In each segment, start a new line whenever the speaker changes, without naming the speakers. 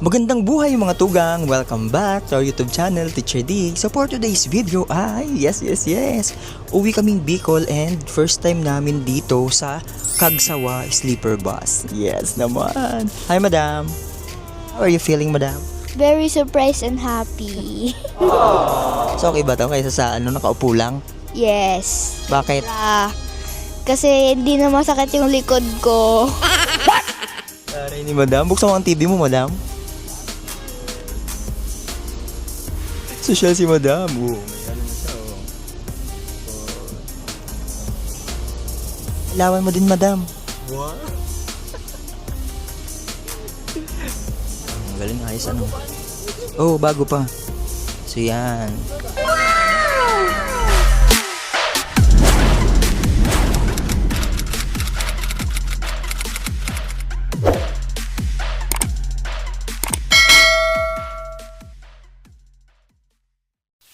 Magandang buhay mga tugang! Welcome back to our YouTube channel, Teacher D. So for today's video ay, yes, uwi kaming Bicol and first time namin dito sa Kagsawa Sleeper Bus. Yes naman! Hi madam! How are you feeling madam?
Very surprised and happy.
So okay ba ito kaysa sa nakaupo lang?
Yes.
Bakit?
Kasi hindi na masakit yung likod ko.
Taray ni madam, buksan mo ang TV mo madam. Social si madam. May ano na siya oh. Lawan mo din madam. What? Ang galing, ayos ano. Oh, bago pa. So yan.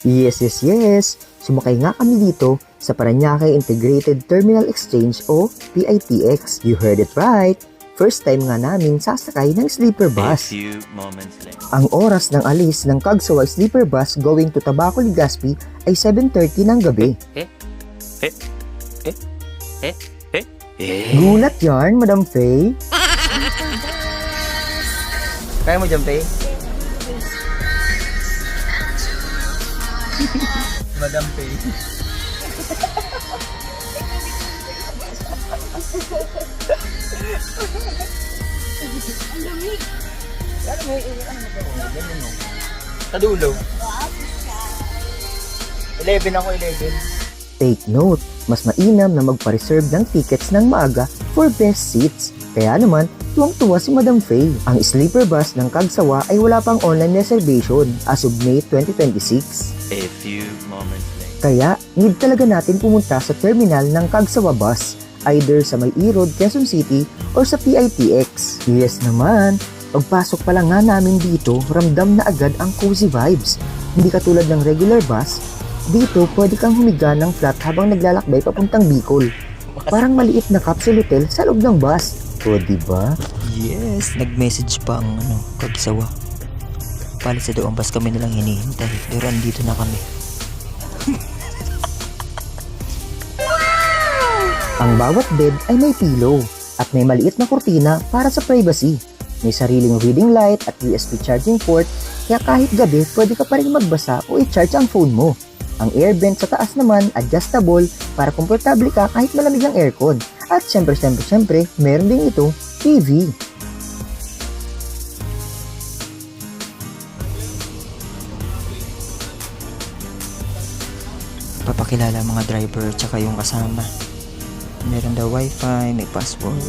Yes. Sumakay nga kami dito sa Parañaque Integrated Terminal Exchange o PITX. You heard it right. First time nga namin sasakay ng sleeper bus. Ang oras ng alis ng Kagsawa Sleeper Bus going to Tabaco, Legazpi ay 7:30 ng gabi. Gulat yarn, Madam Faye.
Kaya mo dyan, Faye? Madam Faye. Kadulo. 11 ako, 11.
Take note, mas mainam na magpa-reserve ng tickets ng maaga for best seats. Kaya naman, tuwang-tuwa si Madam Faye. Ang sleeper bus ng Kagsawa ay wala pang online reservation as of May 2026.
A few moments later.
Kaya, need talaga natin pumunta sa terminal ng Kagsawa Bus, either sa May Road, Quezon City or sa PITX. Yes naman, pagpasok pa lang nga namin dito, ramdam na agad ang cozy vibes. Hindi katulad ng regular bus, dito pwede kang humiga ng flat habang naglalakbay papuntang Bicol. Parang maliit na capsule hotel sa loob ng bus. O diba?
Yes, nag-message pa ang Kagsawa. Palit sa doong bus kami nalang hinihintay. Pero andito na kami.
Ang bawat bed ay may pillow at may maliit na kurtina para sa privacy. May sariling reading light at USB charging port, kaya kahit gabi pwede ka pa rin magbasa o i-charge ang phone mo. Ang air vent sa taas naman adjustable para komportable ka kahit malamig ang aircon. At syempre, meron din ito TV.
Papakilala ang mga driver tsaka yung kasama. Meron daw wifi, may password.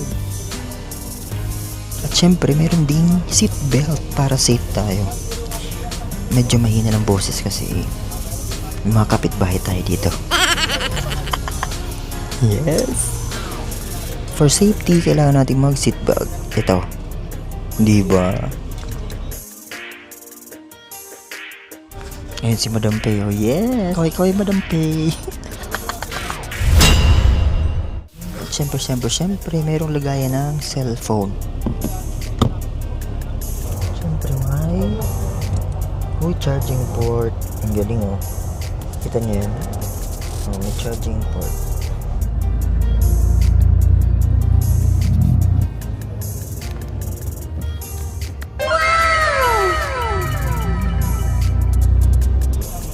At syempre meron ding seatbelt para safe tayo. Medyo mahina ng boses kasi may mga kapitbahay tayo dito. Yes. For safety, kailangan natin mag-seatbelt. Ito. Di ba? Ayun si Madam Pay. Oh, yes. Kaway Madam Pay. At syempre, mayroong lagayan ng cellphone. Syempre, may charging port. Ang galing, oh. Kita niyo yun? Oh, may charging port.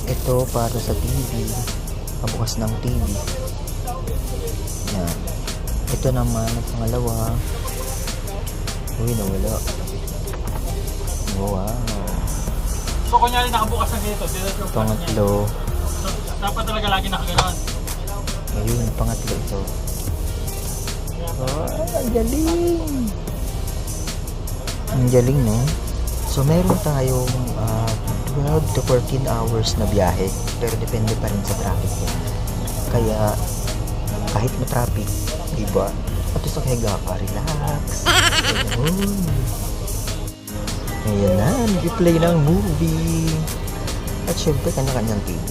Ito para sa TV, pabukas ng TV. Yan. Ito naman ang pangalawa. Uy, nawala. Wow.
So, kunyari nakabukas na dito.
Pangatlo.
So, dapat talaga lagi nakaganon.
Ayun, pangatlo ito. Ang galing. Ang galing, no? So, meron tayong 12 to 14 hours na biyahe. Pero depende pa rin sa traffic yan. Kaya, kahit ma-traffic, diba? At sa kaya ka, relax. Ayan na, nag-play ng movie. At syempre, kanya-kanyang TV.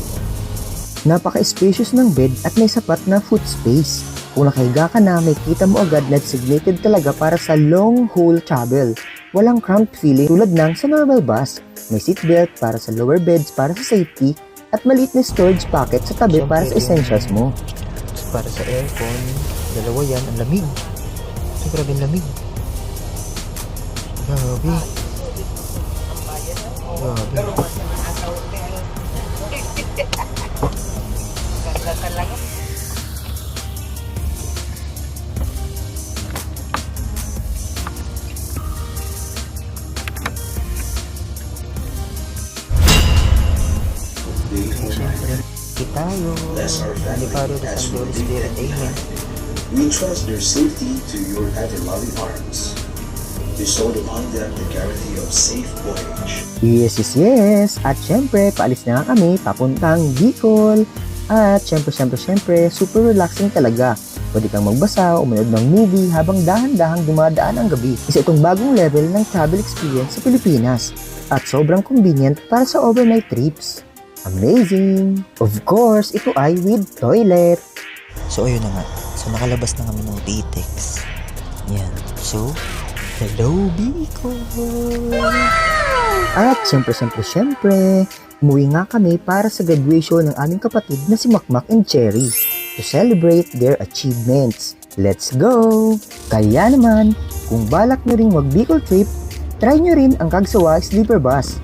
Napaka-spacious ng bed at may sapat na foot space. Kung nakahiga ka na, may kita mo agad na designated talaga para sa long haul travel. walang cramped feeling tulad ng sa normal bus. May seatbelt para sa lower beds para sa safety at maliit na storage pocket sa tabi para sa essentials mo.
Para sa aircon, dalawa yan, ang lamig. Ay, grabe ang lamig. Grabe. Grabe. Tayo. Aliparo de San Holy Spirit. Amen.
We trust their safety to your ever-loving arms. Bestowed upon them the guarantee of safe voyage.
Yes. At syempre, paalis na nga kami papuntang Bicol. At syempre, super relaxing talaga. Pwede kang magbasa o manood ng movie habang dahan-dahang dumadaan ang gabi. Isa itong bagong level ng travel experience sa Pilipinas. At sobrang convenient para sa overnight trips. Amazing! Of course, ito ay with toilet.
So, ayun na nga. So, nakalabas na kami ng Pitex. Yan. So, hello, Bicol!
At syempre, umuwi nga kami para sa graduation ng aming kapatid na si Makmak and Cherry to celebrate their achievements. Let's go! Kaya naman, kung balak nyo ring mag-Bicol trip, try nyo rin ang Kagsawa Sleeper Bus.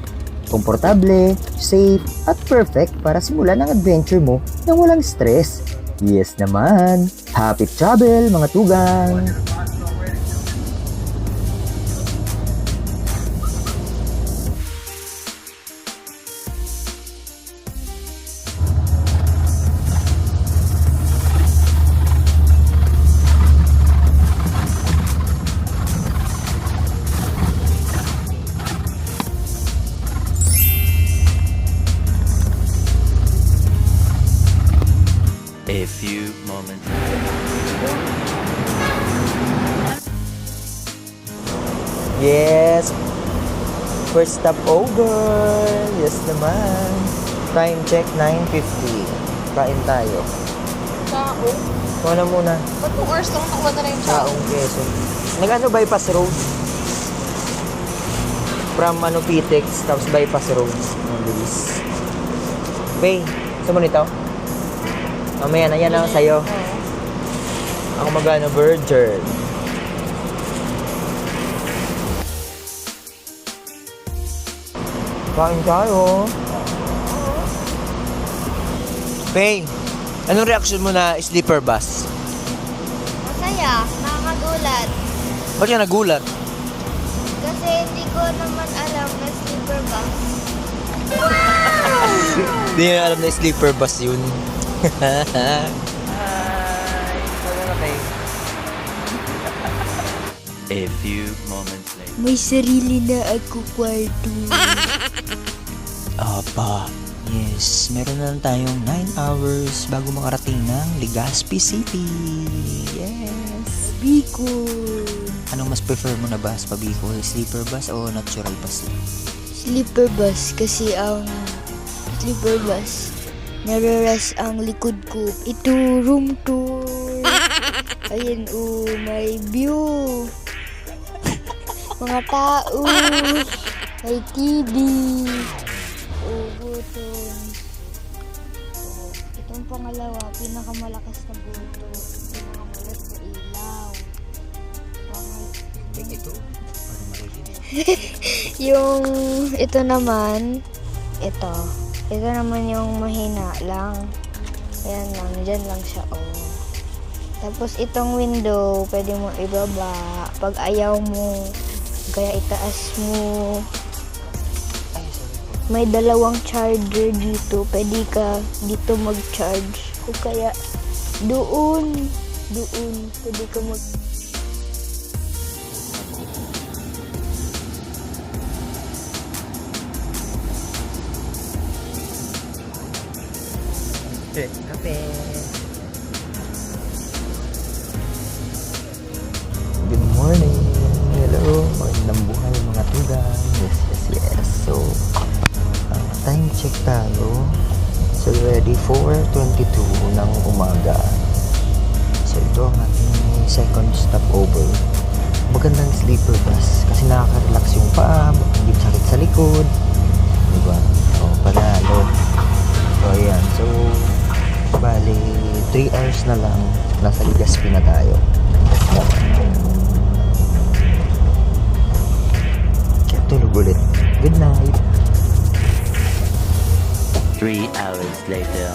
Komportable, safe, at perfect para simulan ang adventure mo nang walang stress. Yes naman! Happy travel mga tugang!
A few moments later.
Yes! First stop over! Yes naman! Time check, 9:50. Kain tayo.
Kaong?
Kuha na muna.
Ba't 2 hours lang nakuha na rin yung
Saong Quezon. Nag-ano bypass road? From Pitex, tapos bypass road. Ang bilis. Pay, saan mo nito? Mamaya na yan lang sa'yo. Ako magano burger. Kain tayo. Pay, anong reaction mo na sleeper bus?
Masaya, nakakagulat.
Ba't ka nagulat?
Kasi hindi ko naman alam na sleeper bus.
Hindi nyo alam na sleeper bus yun.
A few moments later.
May sarili na ako kwarto.
Apa, yes, meron na lang tayong 9 hours bago makarating ng Legazpi City. Yes.
Bicol.
Anong mas prefer mo na bus pa Bicol? Sleeper bus o natural bus?
Sleeper bus kasi ang sleeper bus nare-rest ang likod ko. Ito room tour. Ayan may view. Mga tao. May TV. Button. Itong pangalawa, pinakamalakas na buto. Pinakamalakas na ilaw.
Ito? Parang marinig.
Yung ito naman, ito. Ito naman yung mahina lang. Ayan lang, dyan lang siya, Tapos itong window, pwede mo ibaba. Pag ayaw mo, kaya itaas mo. May dalawang charger dito. Pwede ka dito mag-charge. O kaya doon. Pwede ka mag...
Kape. Good morning. Hello. Magandang buhay mga tugang. Yes. So, time check tayo. So, ready for 22 ng umaga. So, ito ang ating second stopover. magandang sleeper bus kasi nakaka-relax yung paa, hindi sakit sa likod, diba? So, panalo. So, ayan. So, bali, 3 hours na lang, nasa Legazpi na tayo. Kaya tulog ulit. Good night.
3 hours later.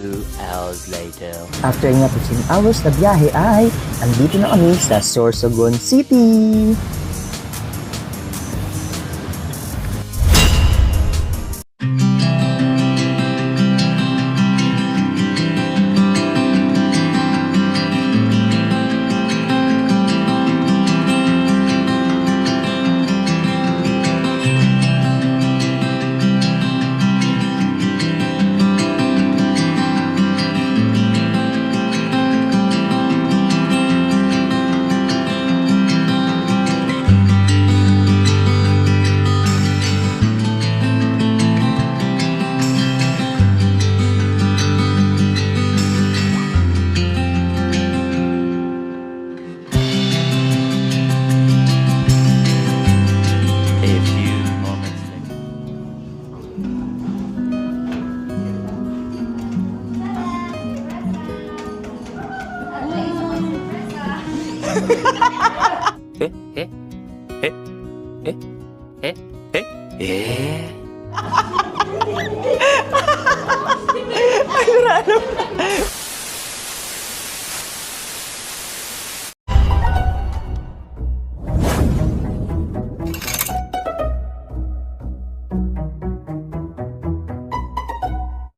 Two hours later.
After nga 15 hours na biyahe ay andito na kami sa Sorsogon City.
A few moments later.